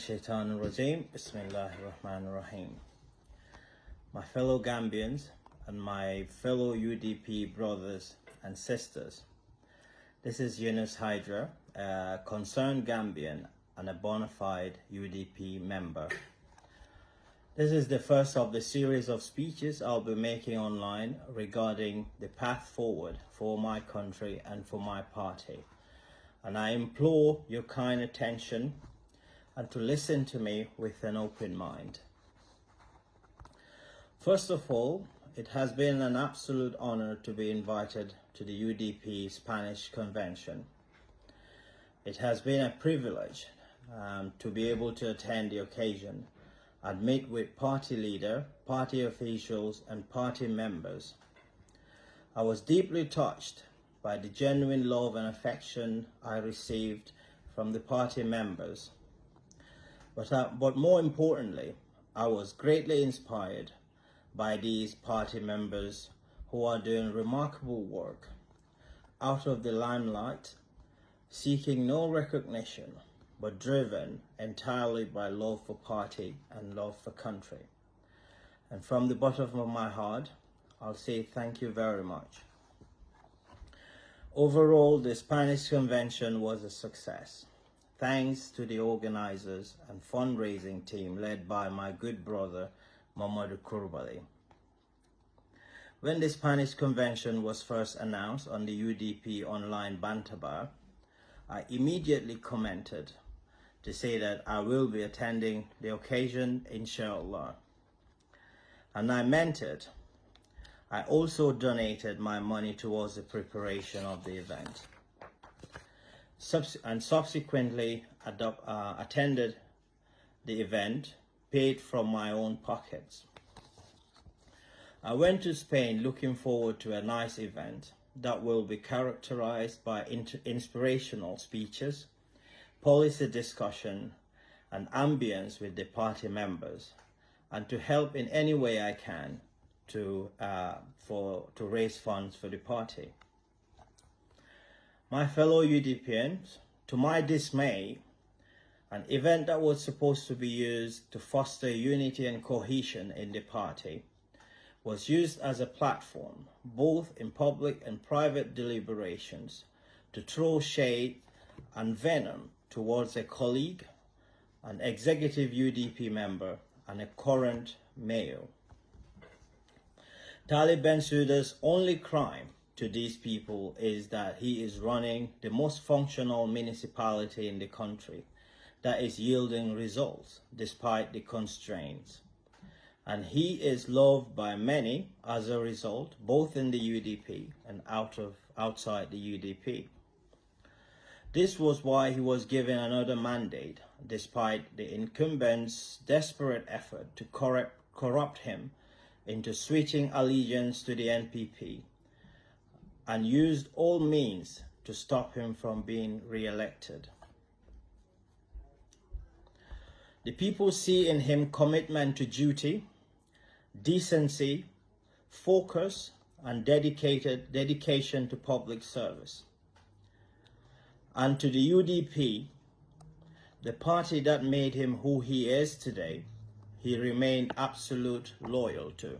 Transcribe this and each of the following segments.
Shaitanir Rajim. Bismillahir Rahmanir Rahim. My fellow Gambians and my fellow UDP brothers and sisters, this is Yunus Hydara, a concerned Gambian and a bona fide UDP member. This is the first of the series of speeches I'll be making online regarding the path forward for my country and for my party. And I implore your kind attention and to listen to me with an open mind. First of all, it has been an absolute honor to be invited to the UDP Spanish Convention. It has been a privilege to be able to attend the occasion and meet with party leader, party officials, and party members. I was deeply touched by the genuine love and affection I received from the party members. But more importantly, I was greatly inspired by these party members who are doing remarkable work out of the limelight, seeking no recognition, but driven entirely by love for party and love for country. And from the bottom of my heart, I'll say thank you very much. Overall, the Spanish Convention was a success, thanks to the organizers and fundraising team led by my good brother, Mamadou Coulibaly. When the Spanish Convention was first announced on the UDP online banter bar, I immediately commented to say that I will be attending the occasion, inshallah. And I meant it. I also donated my money towards the preparation of the event. And subsequently attended the event, paid from my own pockets. I went to Spain looking forward to a nice event that will be characterized by inspirational speeches, policy discussion, and ambience with the party members, and to help in any way I can to raise funds for the party. My fellow UDPians, to my dismay, an event that was supposed to be used to foster unity and cohesion in the party was used as a platform, both in public and private deliberations, to throw shade and venom towards a colleague, an executive UDP member, and a current mayor. Talib Bensouda's only crime to these people is that he is running the most functional municipality in the country that is yielding results despite the constraints. And he is loved by many as a result, both in the UDP and outside the UDP. This was why he was given another mandate, despite the incumbent's desperate effort to corrupt him into switching allegiance to the NPP, and used all means to stop him from being re-elected. The people see in him commitment to duty, decency, focus, and dedication to public service. And to the UDP, the party that made him who he is today, he remained absolute loyal to.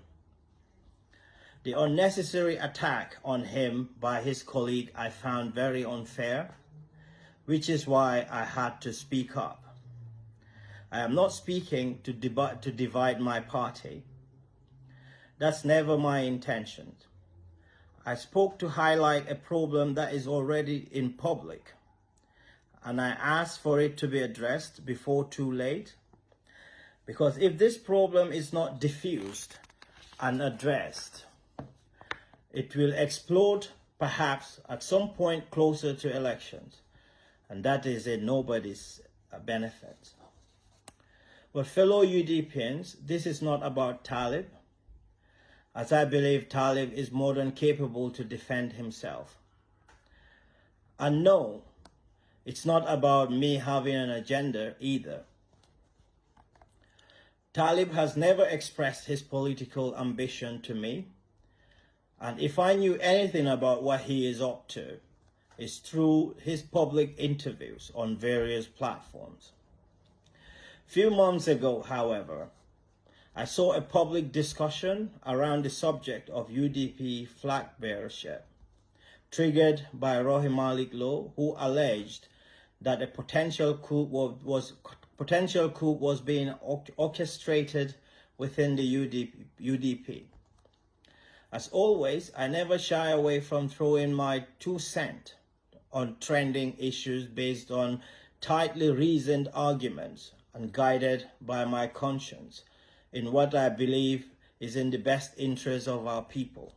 The unnecessary attack on him by his colleague I found very unfair, which is why I had to speak up. I am not speaking to divide my party. That's never my intention. I spoke to highlight a problem that is already in public, and I asked for it to be addressed before too late. Because if this problem is not diffused and addressed, it will explode perhaps at some point closer to elections, and that is in nobody's benefit. But fellow UDPians, this is not about Talib, as I believe Talib is more than capable to defend himself. And no, it's not about me having an agenda either. Talib has never expressed his political ambition to me, and if I knew anything about what he is up to, it's through his public interviews on various platforms. Few months ago, however, I saw a public discussion around the subject of UDP flag bearership, triggered by Rohit Malik Low, who alleged that a potential coup was being orchestrated within the UDP. As always, I never shy away from throwing my 2 cents on trending issues based on tightly reasoned arguments and guided by my conscience in what I believe is in the best interest of our people.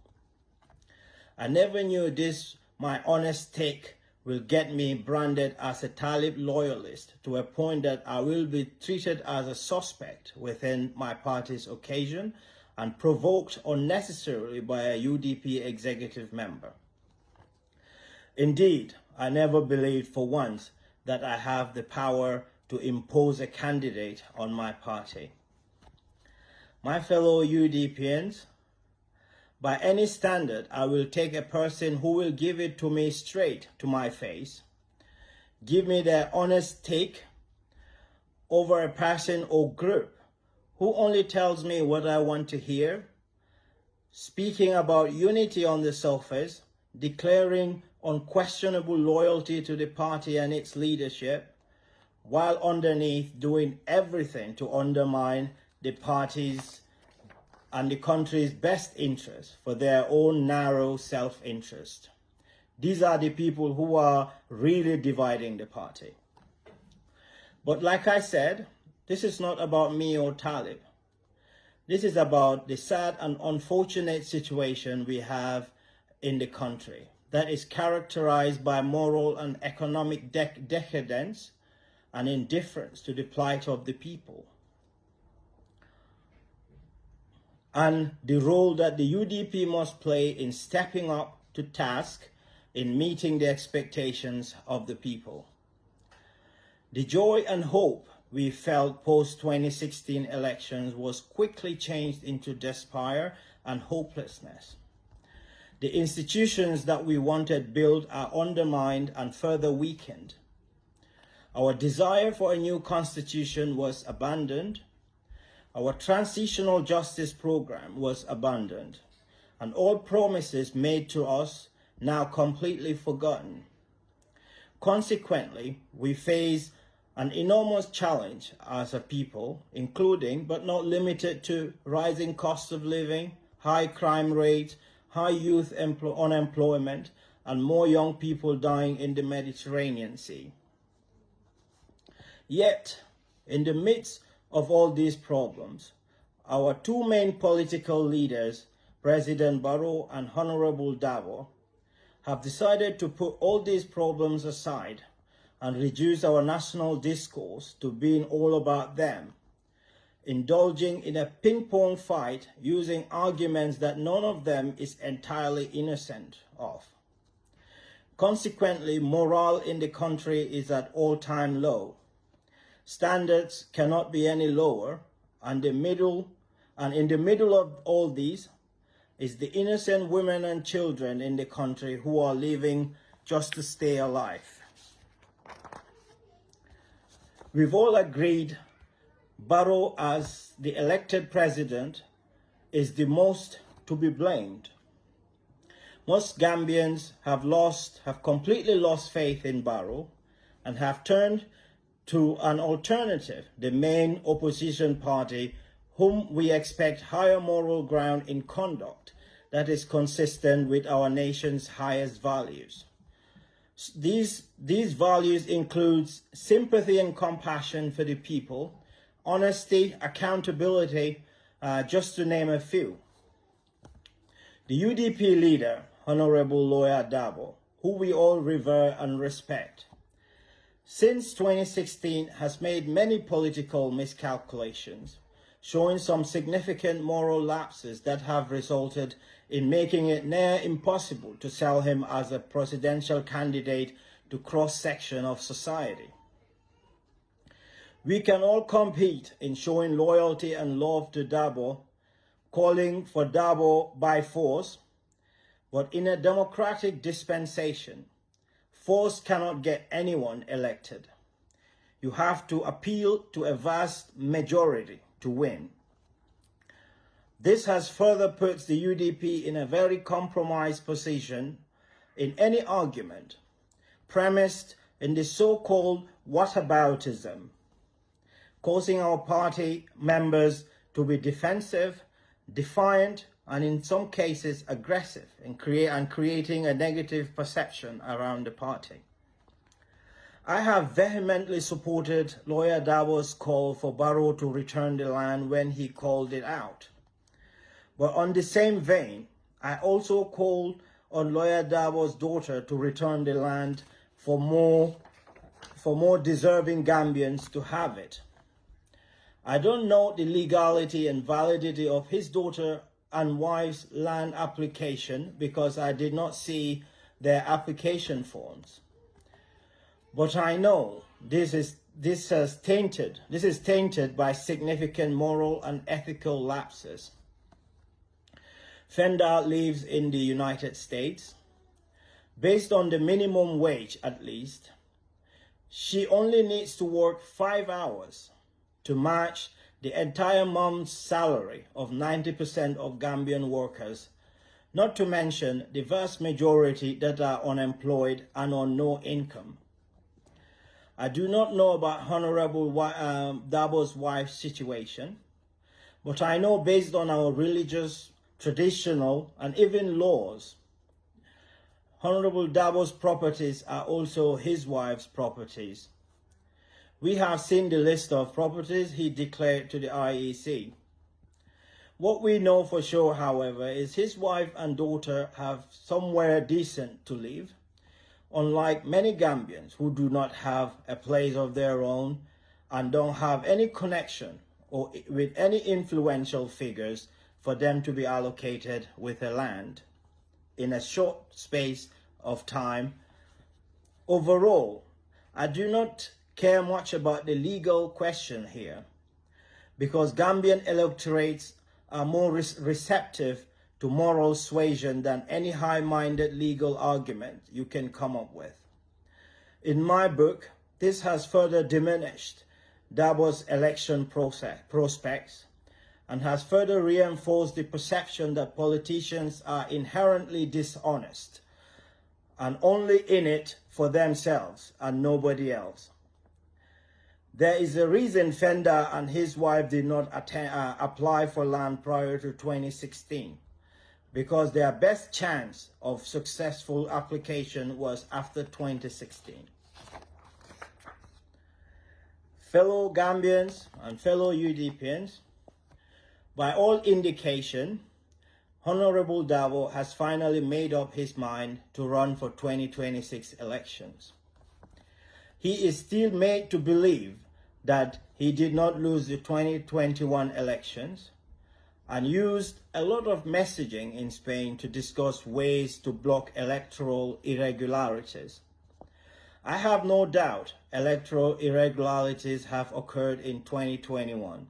I never knew this, my honest take, will get me branded as a Talib loyalist to a point that I will be treated as a suspect within my party's occasion and provoked unnecessarily by a UDP executive member. Indeed, I never believed for once that I have the power to impose a candidate on my party. My fellow UDPians, by any standard, I will take a person who will give it to me straight to my face, give me their honest take over a person or group who only tells me what I want to hear, speaking about unity on the surface, declaring unquestionable loyalty to the party and its leadership, while underneath doing everything to undermine the party's and the country's best interest for their own narrow self-interest. These are the people who are really dividing the party. But like I said, this is not about me or Talib. This is about the sad and unfortunate situation we have in the country that is characterized by moral and economic decadence and indifference to the plight of the people, and the role that the UDP must play in stepping up to task in meeting the expectations of the people. The joy and hope we felt post-2016 elections was quickly changed into despair and hopelessness. The institutions that we wanted built are undermined and further weakened. Our desire for a new constitution was abandoned. Our transitional justice program was abandoned, and all promises made to us now completely forgotten. Consequently, we face an enormous challenge as a people, including but not limited to rising costs of living, high crime rates, high youth unemployment, and more young people dying in the Mediterranean Sea. Yet, in the midst of all these problems, our two main political leaders, President Barrow and Honorable Dabo, have decided to put all these problems aside and reduce our national discourse to being all about them, indulging in a ping-pong fight using arguments that none of them is entirely innocent of. Consequently, morale in the country is at all-time low. Standards cannot be any lower, and in the middle of all these is the innocent women and children in the country who are living just to stay alive. We've all agreed Barrow, as the elected president, is the most to be blamed. Most Gambians have completely lost faith in Barrow and have turned to an alternative, the main opposition party, whom we expect higher moral ground in conduct that is consistent with our nation's highest values. These values include sympathy and compassion for the people, honesty, accountability, just to name a few. The UDP leader, Honorable Lawyer Dabo, who we all revere and respect, since 2016 has made many political miscalculations, showing some significant moral lapses that have resulted in making it near impossible to sell him as a presidential candidate to cross-section of society. We can all compete in showing loyalty and love to Dabo, calling for Dabo by force, but in a democratic dispensation, force cannot get anyone elected. you have to appeal to a vast majority to win. This has further put the UDP in a very compromised position in any argument premised in the so-called whataboutism, causing our party members to be defensive, defiant, and in some cases aggressive, and creating a negative perception around the party. I have vehemently supported Lawyer Dabo's call for Barrow to return the land when he called it out. But on the same vein, I also called on Lawyer Dabo's daughter to return the land for more deserving Gambians to have it. I don't know the legality and validity of his daughter and wife's land application because I did not see their application forms. But I know this is tainted by significant moral and ethical lapses. Fenda lives in the United States. Based on the minimum wage at least, she only needs to work 5 hours to match the entire month's salary of 90% of Gambian workers, not to mention the vast majority that are unemployed and on no income. I do not know about Honorable Dabo's wife's situation, but I know based on our religious, traditional, and even laws, Honorable Dabo's properties are also his wife's properties. We have seen the list of properties he declared to the IEC. What we know for sure, however, is his wife and daughter have somewhere decent to live, unlike many Gambians who do not have a place of their own and don't have any connection or with any influential figures for them to be allocated with a land in a short space of time. Overall, I do not care much about the legal question here because Gambian electorates are more receptive to moral suasion than any high-minded legal argument you can come up with. In my book, this has further diminished Dabo's election prospects and has further reinforced the perception that politicians are inherently dishonest and only in it for themselves and nobody else. There is a reason Fenda and his wife did not apply for land prior to 2016, because their best chance of successful application was after 2016. Fellow Gambians and fellow UDPians, by all indication, Honorable Dabo has finally made up his mind to run for 2026 elections. He is still made to believe that he did not lose the 2021 elections and used a lot of messaging in Spain to discuss ways to block electoral irregularities. I have no doubt electoral irregularities have occurred in 2021,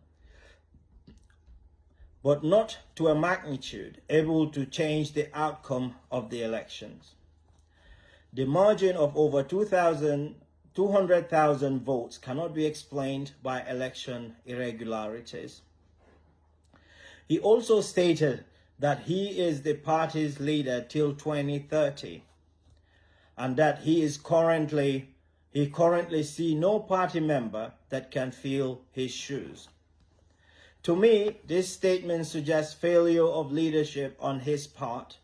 but not to a magnitude able to change the outcome of the elections. The margin of over 200,000 votes cannot be explained by election irregularities. He also stated that he is the party's leader till 2030 and that he currently sees no party member that can fill his shoes. To me, this statement suggests failure of leadership on his part.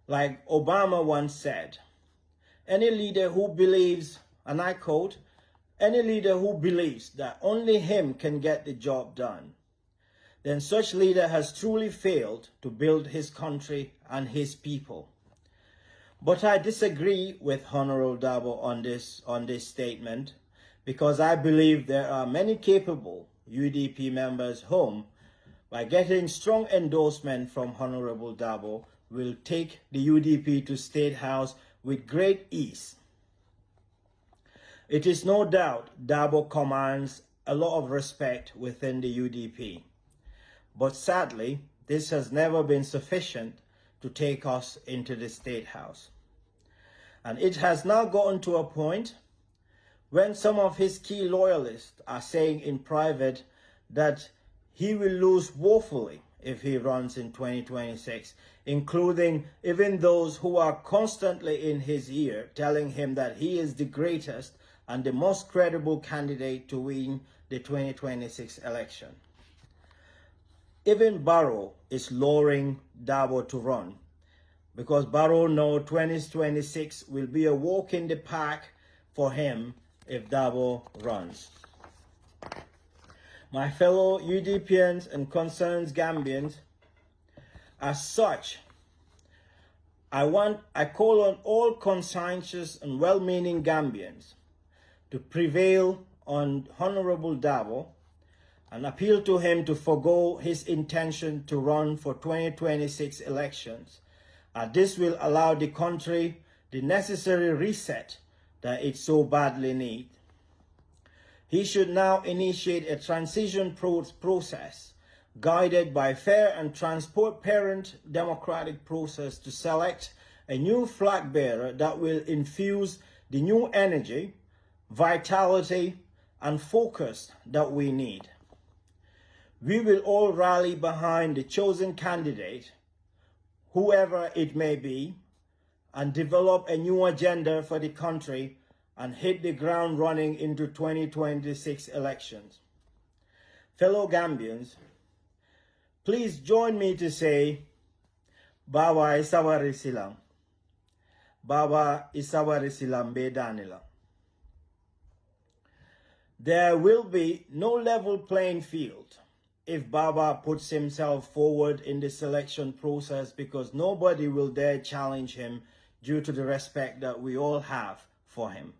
Like Obama once said, any leader who believes, and I quote, any leader who believes that only him can get the job done, then such leader has truly failed to build his country and his people. But I disagree with Honorable Dabo on this statement because I believe there are many capable UDP members whom, by getting strong endorsement from Honorable Dabo, will take the UDP to State House with great ease. It is no doubt Dabo commands a lot of respect within the UDP, but sadly, this has never been sufficient to take us into the State House. And it has now gotten to a point when some of his key loyalists are saying in private that he will lose woefully if he runs in 2026, including even those who are constantly in his ear telling him that he is the greatest and the most credible candidate to win the 2026 election. Even Barrow is luring Dabo to run, because Barrow knows 2026 will be a walk in the park for him if Dabo runs. My fellow UDPians and concerned Gambians, as such, I call on all conscientious and well-meaning Gambians to prevail on Honorable Dabo and appeal to him to forgo his intention to run for 2026 elections. This will allow the country the necessary reset that it so badly needs. He should now initiate a transition process guided by fair and transparent democratic process to select a new flag bearer that will infuse the new energy, vitality, and focus that we need. We will all rally behind the chosen candidate, whoever it may be, and develop a new agenda for the country and hit the ground running into 2026 elections. Fellow Gambians, please join me to say, Baba isawari silam. Baba isawari silam be danila. There will be no level playing field if Baba puts himself forward in the selection process, because nobody will dare challenge him due to the respect that we all have for him.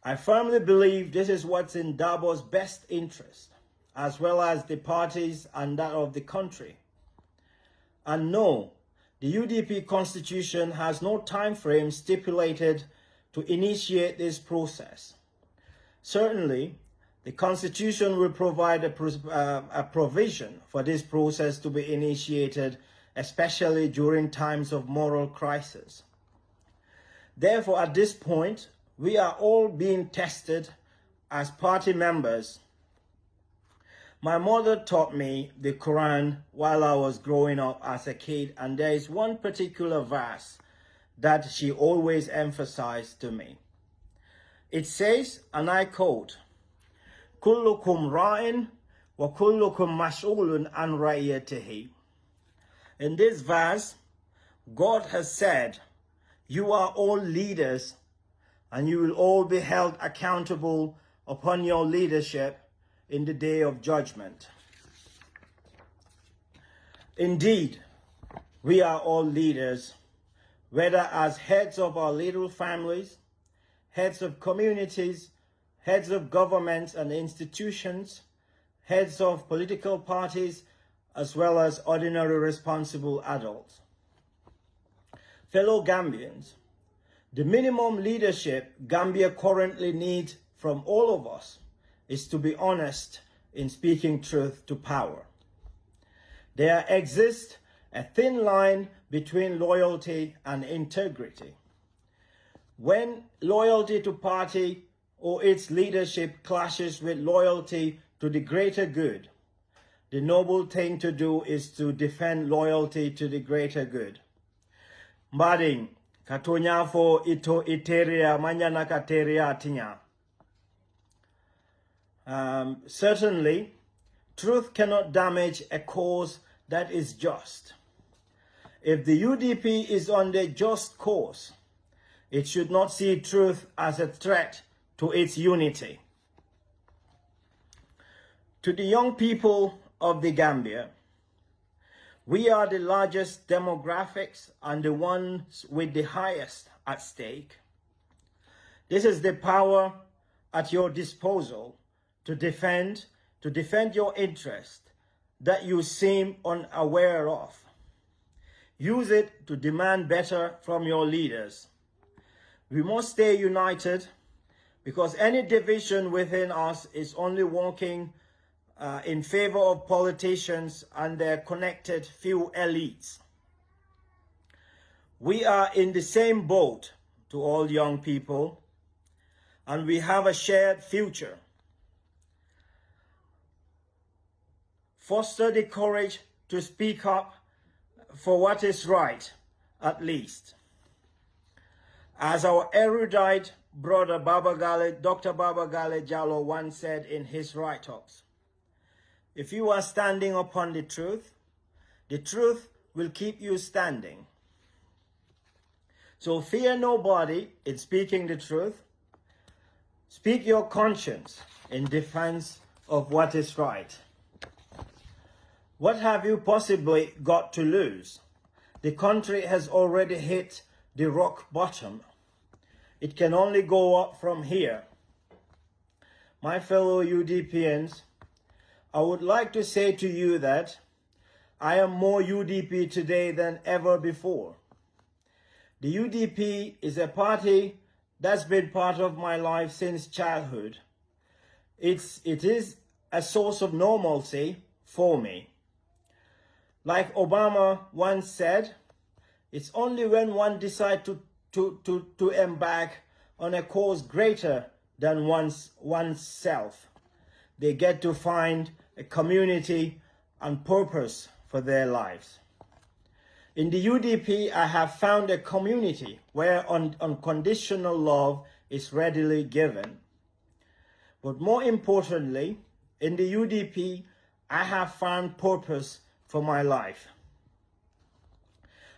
I firmly believe this is what's in Dabo's best interest, as well as the parties and that of the country. And no, the UDP constitution has no time frame stipulated to initiate this process. Certainly, the constitution will provide a provision for this process to be initiated, especially during times of moral crisis. Therefore, at this point, we are all being tested as party members. My mother taught me the Quran while I was growing up as a kid, and there is one particular verse that she always emphasized to me. It says, and I quote, "Kullukum ra'in wa kullukum mash'ulun an ra'iyatihi." In this verse, God has said, you are all leaders and you will all be held accountable upon your leadership in the day of judgment. Indeed, we are all leaders, whether as heads of our little families, heads of communities, heads of governments and institutions, heads of political parties, as well as ordinary responsible adults. Fellow Gambians, the minimum leadership Gambia currently needs from all of us is to be honest in speaking truth to power. There exists a thin line between loyalty and integrity. When loyalty to party or its leadership clashes with loyalty to the greater good, the noble thing to do is to defend loyalty to the greater good. Mbading, katonyafo ito iteria manyana kateria tinya. Certainly, truth cannot damage a cause that is just. If the UDP is on the just course, it should not see truth as a threat to its unity. To the young people of the Gambia, we are the largest demographics and the ones with the highest at stake. This is the power at your disposal to defend your interest that you seem unaware of. Use it to demand better from your leaders. We must stay united, because any division within us is only working in favor of politicians and their connected few elites. We are in the same boat, to all young people. and we have a shared future. Foster the courage to speak up for what is right, at least. As our erudite brother Dr. Babagale Jallow once said in his write-ups, if you are standing upon the truth will keep you standing. So fear nobody in speaking the truth. Speak your conscience in defense of what is right. What have you possibly got to lose? The country has already hit the rock bottom. It can only go up from here. My fellow UDPians, I would like to say to you that I am more UDP today than ever before. The UDP is a party that's been part of my life since childhood. It is a source of normalcy for me. Like Obama once said, it's only when one decides to embark on a cause greater than oneself, they get to find a community and purpose for their lives. In the UDP, I have found a community where unconditional love is readily given. But more importantly, in the UDP, I have found purpose for my life.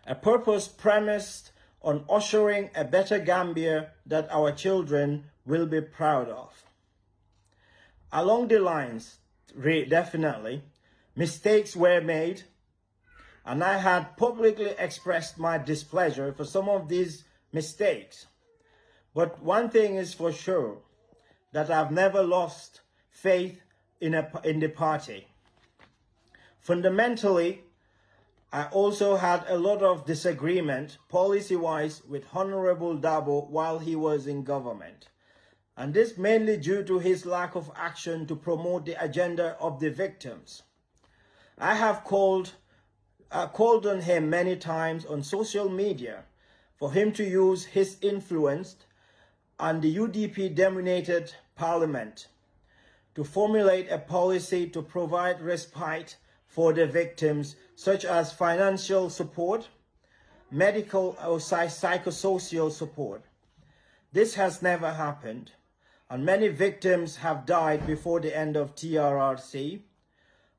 A purpose premised on ushering a better Gambia that our children will be proud of. Along the lines, definitely, mistakes were made, and I had publicly expressed my displeasure for some of these mistakes. But one thing is for sure, that I've never lost faith in the party. Fundamentally, I also had a lot of disagreement policy-wise with Honorable Dabo while he was in government. And this mainly due to his lack of action to promote the agenda of the victims. I have called on him many times on social media for him to use his influence on the UDP-dominated parliament to formulate a policy to provide respite for the victims, such as financial support, medical or psychosocial support. This has never happened, and many victims have died before the end of TRRC,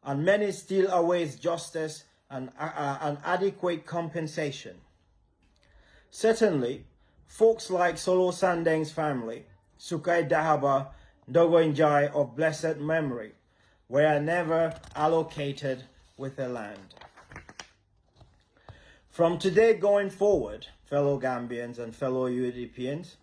and many still await justice and adequate compensation. Certainly, folks like Solo Sandeng's family, Sukai Dahaba, Dogoinjai of blessed memory, were never allocated with the land. From today going forward, fellow Gambians and fellow UDPians,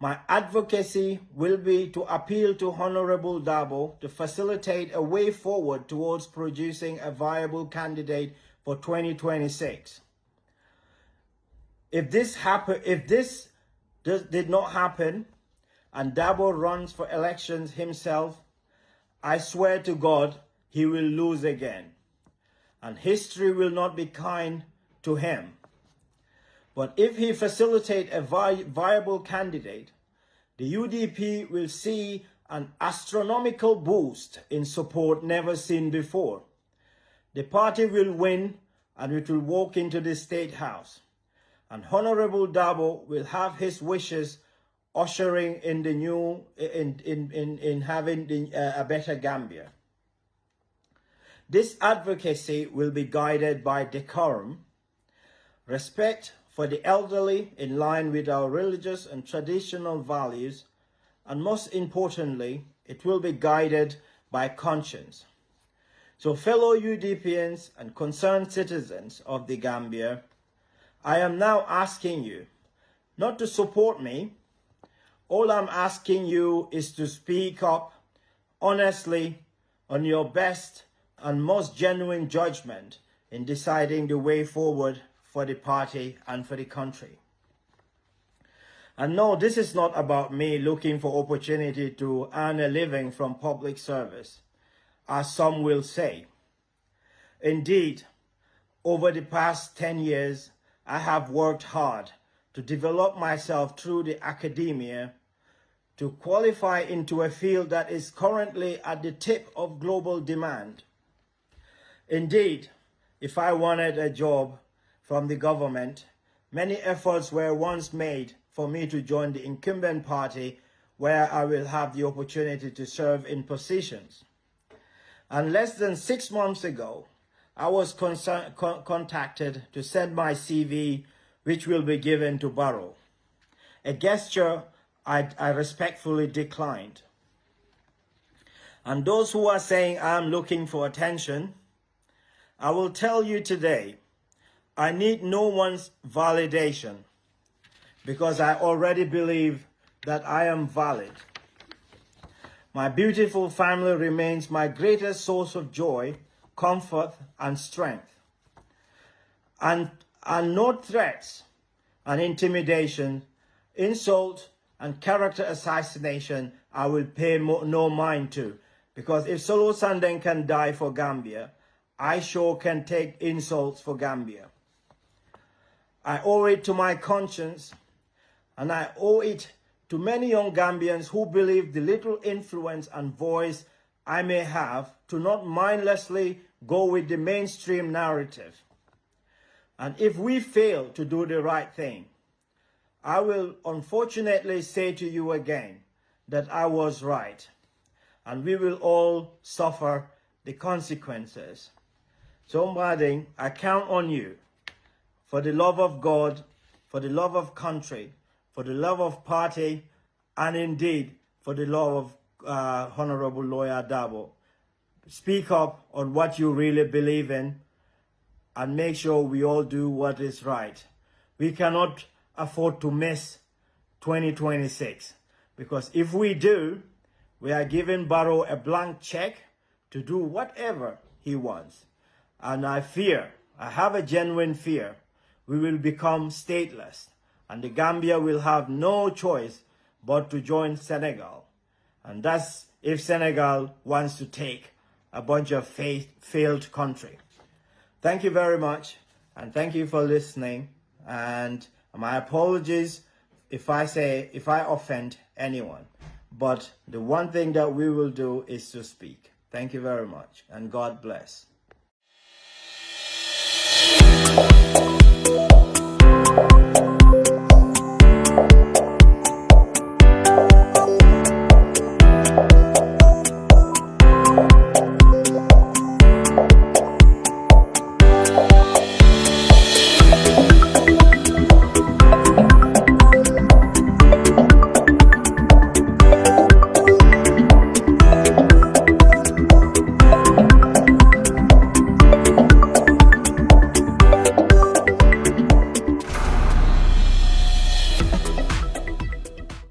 my advocacy will be to appeal to Honorable Dabo to facilitate a way forward towards producing a viable candidate for 2026. If this did not happen and Dabo runs for elections himself, I swear to God he will lose again, and history will not be kind to him. But if he facilitates a viable candidate, the UDP will see an astronomical boost in support never seen before. The party will win and it will walk into the State House. And Honorable Dabo will have his wishes ushering in the new, in having a better Gambia. This advocacy will be guided by decorum, respect for the elderly in line with our religious and traditional values, and most importantly, it will be guided by conscience. So fellow UDPians and concerned citizens of the Gambia, I am now asking you not to support me. All I'm asking you is to speak up honestly on your best and most genuine judgment in deciding the way forward for the party and for the country. And no, this is not about me looking for opportunity to earn a living from public service, as some will say. Indeed, over the past 10 years, I have worked hard to develop myself through the academia to qualify into a field that is currently at the tip of global demand. Indeed, if I wanted a job from the government, many efforts were once made for me to join the incumbent party where I will have the opportunity to serve in positions. And less than 6 months ago, I was contacted to send my CV, which will be given to Barrow. A gesture I respectfully declined. And those who are saying I'm looking for attention, I will tell you today, I need no one's validation because I already believe that I am valid. My beautiful family remains my greatest source of joy, comfort, and strength. And no threats and intimidation, insult, and character assassination I will pay no mind to. Because if Solo Sandeng can die for Gambia, I sure can take insults for Gambia. I owe it to my conscience, and I owe it to many young Gambians who believe the little influence and voice I may have to not mindlessly go with the mainstream narrative. And if we fail to do the right thing, I will unfortunately say to you again that I was right, and we will all suffer the consequences. So, Mbading, I count on you for the love of God, for the love of country, for the love of party, and indeed for the love of Honorable Lawyer Dabo. Speak up on what you really believe in and make sure we all do what is right. We cannot afford to miss 2026 because if we do, we are giving Barrow a blank check to do whatever he wants. And I have a genuine fear, we will become stateless and the Gambia will have no choice but to join Senegal. And that's if Senegal wants to take a bunch of failed country. Thank you very much, and thank you for listening. And my apologies if I offend anyone. But the one thing that we will do is to speak. Thank you very much, and God bless.